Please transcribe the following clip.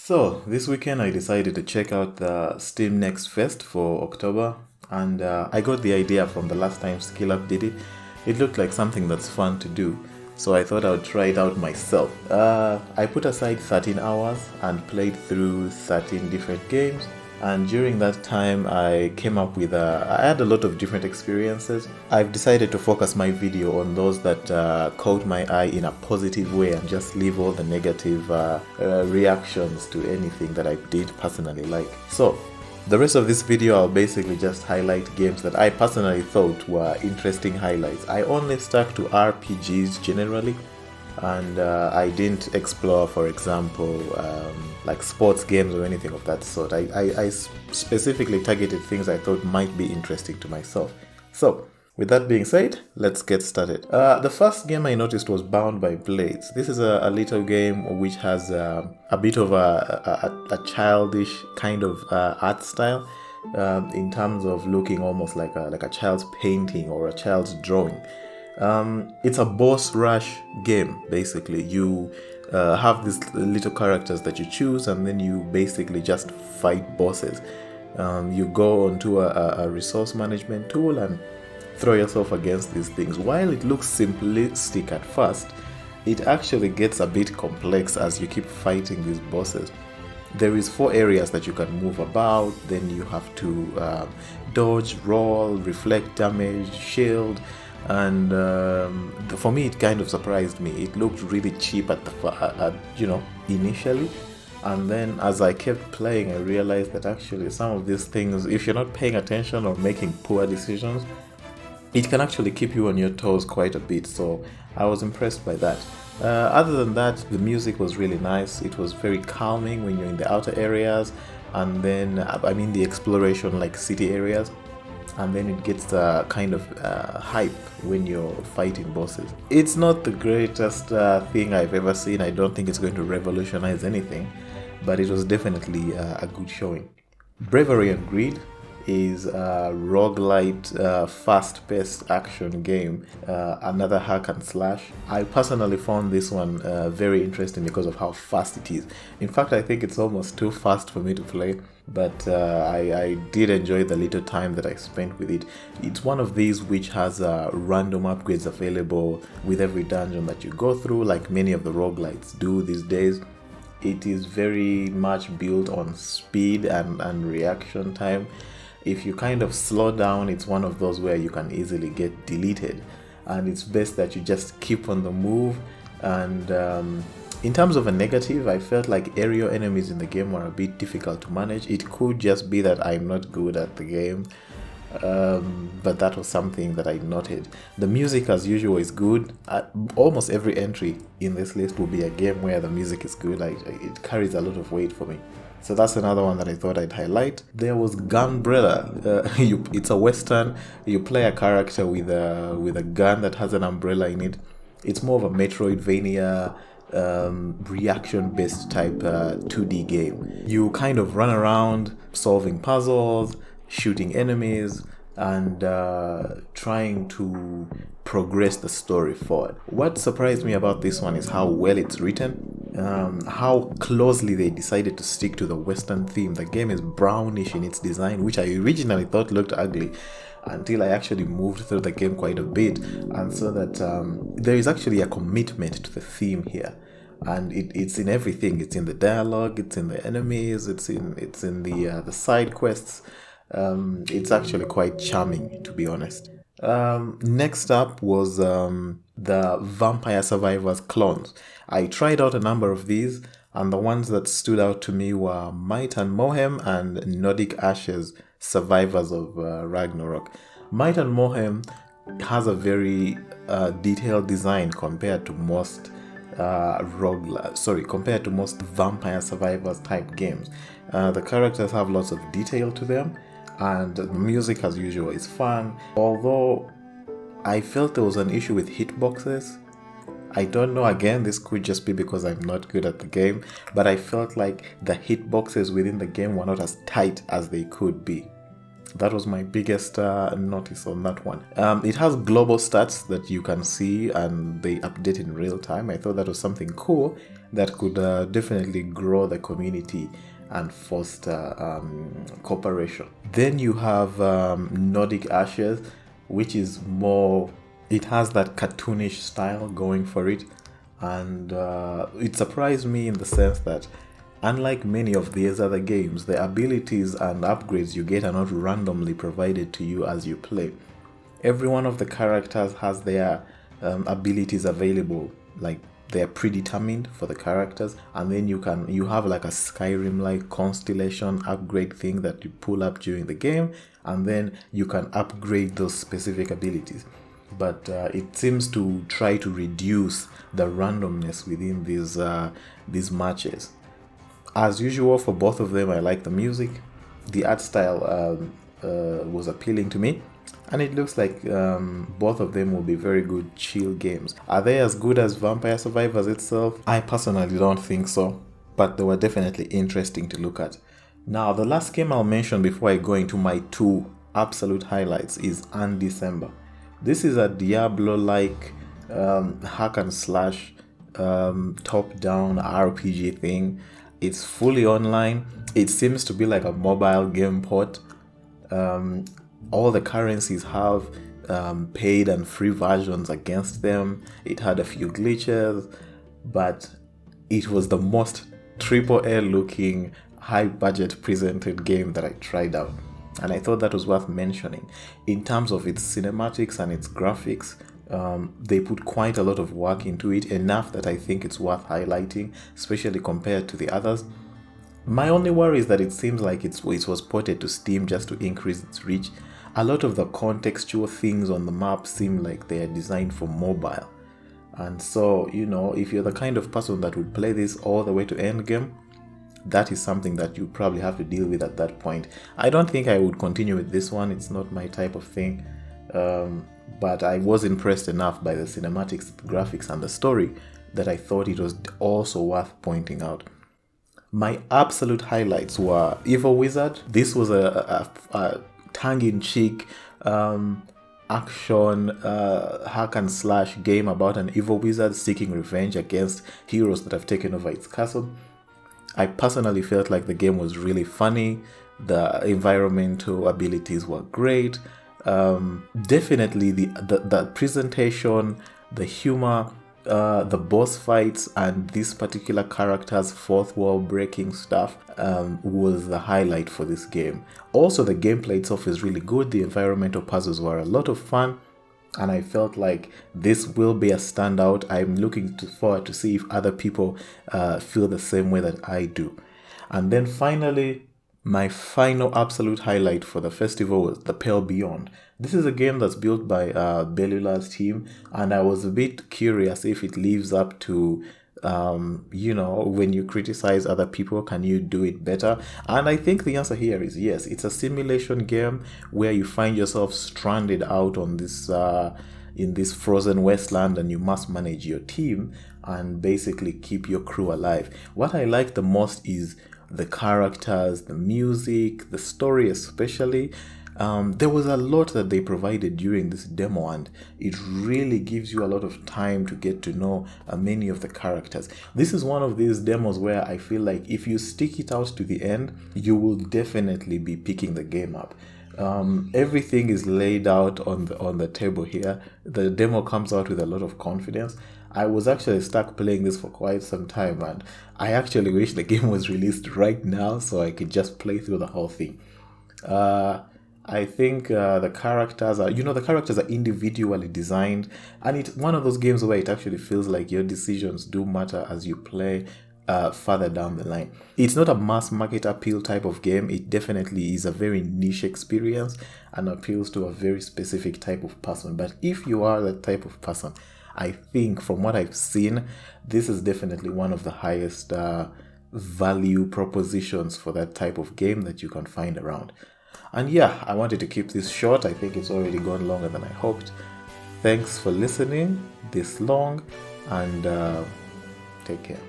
So this weekend I decided to check out the Steam NextFest for October, and I got the idea from the last time Skill Up did it. It looked like something that's fun to do, so I thought I would try it out myself. I put aside 13 hours and played through 13 different games, and during that time I came up with I had a lot of different experiences. I've decided to focus my video on those that caught my eye in a positive way and just leave all the negative reactions to anything that I did personally like. So the rest of this video I'll basically just highlight games that I personally thought were interesting highlights. I only stuck to RPGs generally, and I didn't explore, for example, like sports games or anything of that sort. I specifically targeted things I thought might be interesting to myself. So with that being said, let's get started. The first game I noticed was Bound by Blades. This is a little game which has a bit of a childish kind of art style, in terms of looking almost like a child's painting or a child's drawing. It's a boss rush game, basically. You have these little characters that you choose, and then you basically just fight bosses. You go onto a resource management tool and throw yourself against these things. While it looks simplistic at first, it actually gets a bit complex as you keep fighting these bosses. There is 4 areas that you can move about, then you have to dodge, roll, reflect damage, shield, and for me it kind of surprised me. It looked really cheap at initially, and then as I kept playing I realized that actually some of these things, if you're not paying attention or making poor decisions, it can actually keep you on your toes quite a bit. So I was impressed by that. Other than that, the music was really nice. It was very calming when you're in the outer areas, and then the exploration, like city areas, and then it gets kind of hype when you're fighting bosses. It's not the greatest thing I've ever seen. I don't think it's going to revolutionize anything, but it was definitely a good showing. Bravery and Greed is a roguelite, fast-paced action game, another hack and slash. I personally found this one very interesting because of how fast it is. In fact, I think it's almost too fast for me to play, but I did enjoy the little time that I spent with it. It's one of these which has random upgrades available with every dungeon that you go through, like many of the roguelites do these days. It is very much built on speed and reaction time. If you kind of slow down, it's one of those where you can easily get deleted, and it's best that you just keep on the move. And in terms of a negative, I felt like aerial enemies in the game were a bit difficult to manage. It could just be that I'm not good at the game, but that was something that I noted. The music, as usual, is good. Almost every entry in this list will be a game where the music is good. It carries a lot of weight for me. So that's another one that I thought I'd highlight. There was Gunbrella. It's a western. You play a character with a gun that has an umbrella in it. It's more of a Metroidvania, reaction-based type 2D game. You kind of run around solving puzzles, shooting enemies, and trying to progress the story forward. What surprised me about this one is how well it's written, how closely they decided to stick to the Western theme. The game is brownish in its design, which I originally thought looked ugly, until I actually moved through the game quite a bit and saw that there is actually a commitment to the theme here. And it's in everything. It's in the dialogue, it's in the enemies, it's in the side quests. It's actually quite charming, to be honest. Next up was the Vampire Survivors clones. I tried out a number of these, and the ones that stood out to me were Might and Mayhem and Nordic Ashes, Survivors of Ragnarok. Might and Mayhem has a very detailed design compared to most compared to most Vampire Survivors type games. The characters have lots of detail to them, and the music, as usual, is fun. Although I felt there was an issue with hitboxes. I don't know, again, this could just be because I'm not good at the game, but I felt like the hitboxes within the game were not as tight as they could be. That was my biggest notice on that one. It has global stats that you can see and they update in real time. I thought that was something cool that could definitely grow the community and foster cooperation. Then you have Nordic Ashes, which is more, it has that cartoonish style going for it. And it surprised me in the sense that unlike many of these other games, the abilities and upgrades you get are not randomly provided to you as you play. Every one of the characters has their abilities available, like they're predetermined for the characters, and then you have like a Skyrim like constellation upgrade thing that you pull up during the game, and then you can upgrade those specific abilities. But it seems to try to reduce the randomness within these matches. As usual for both of them, I like the music. The art style was appealing to me, and it looks like both of them will be very good chill games. Are they as good as Vampire Survivors itself? I personally don't think so, but they were definitely interesting to look at. Now, the last game I'll mention before I go into my two absolute highlights is Undecember. This is a Diablo-like hack and slash top-down RPG thing. It's fully online. It seems to be like a mobile game port. All the currencies have paid and free versions against them. It had a few glitches, but it was the most AAA looking, high budget presented game that I tried out. And I thought that was worth mentioning. In terms of its cinematics and its graphics, they put quite a lot of work into it, enough that I think it's worth highlighting, especially compared to the others. My only worry is that it seems like it was ported to Steam just to increase its reach. A lot of the contextual things on the map seem like they are designed for mobile. And so, if you're the kind of person that would play this all the way to endgame, that is something that you probably have to deal with at that point. I don't think I would continue with this one. It's not my type of thing. But I was impressed enough by the cinematics, the graphics, and the story that I thought it was also worth pointing out. My absolute highlights were Evil Wizard. This was a tongue-in-cheek action hack and slash game about an evil wizard seeking revenge against heroes that have taken over its castle. I personally felt like the game was really funny. The environmental abilities were great. Definitely the presentation, the humor, the boss fights, and this particular character's fourth wall breaking stuff was the highlight for this game. Also, the gameplay itself is really good. The environmental puzzles were a lot of fun, and I felt like this will be a standout. I'm looking forward to see if other people feel the same way that I do. And then finally, my final absolute highlight for the festival was The Pale Beyond. This is a game that's built by Bellula's team, and I was a bit curious if it lives up to, when you criticize other people, can you do it better? And I think the answer here is yes. It's a simulation game where you find yourself stranded out on this in this frozen wasteland, and you must manage your team and basically keep your crew alive. What I like the most is the characters, the music, the story especially. There was a lot that they provided during this demo, and it really gives you a lot of time to get to know many of the characters. This is one of these demos where I feel like if you stick it out to the end, you will definitely be picking the game up. Everything is laid out on the table here. The demo comes out with a lot of confidence. I was actually stuck playing this for quite some time, and I actually wish the game was released right now so I could just play through the whole thing. I think the characters are individually designed, and it's one of those games where it actually feels like your decisions do matter as you play further down the line. It's not a mass market appeal type of game. It definitely is a very niche experience and appeals to a very specific type of person. But if you are that type of person, I think from what I've seen, this is definitely one of the highest value propositions for that type of game that you can find around. And yeah, I wanted to keep this short. I think it's already gone longer than I hoped. Thanks for listening this long, and take care.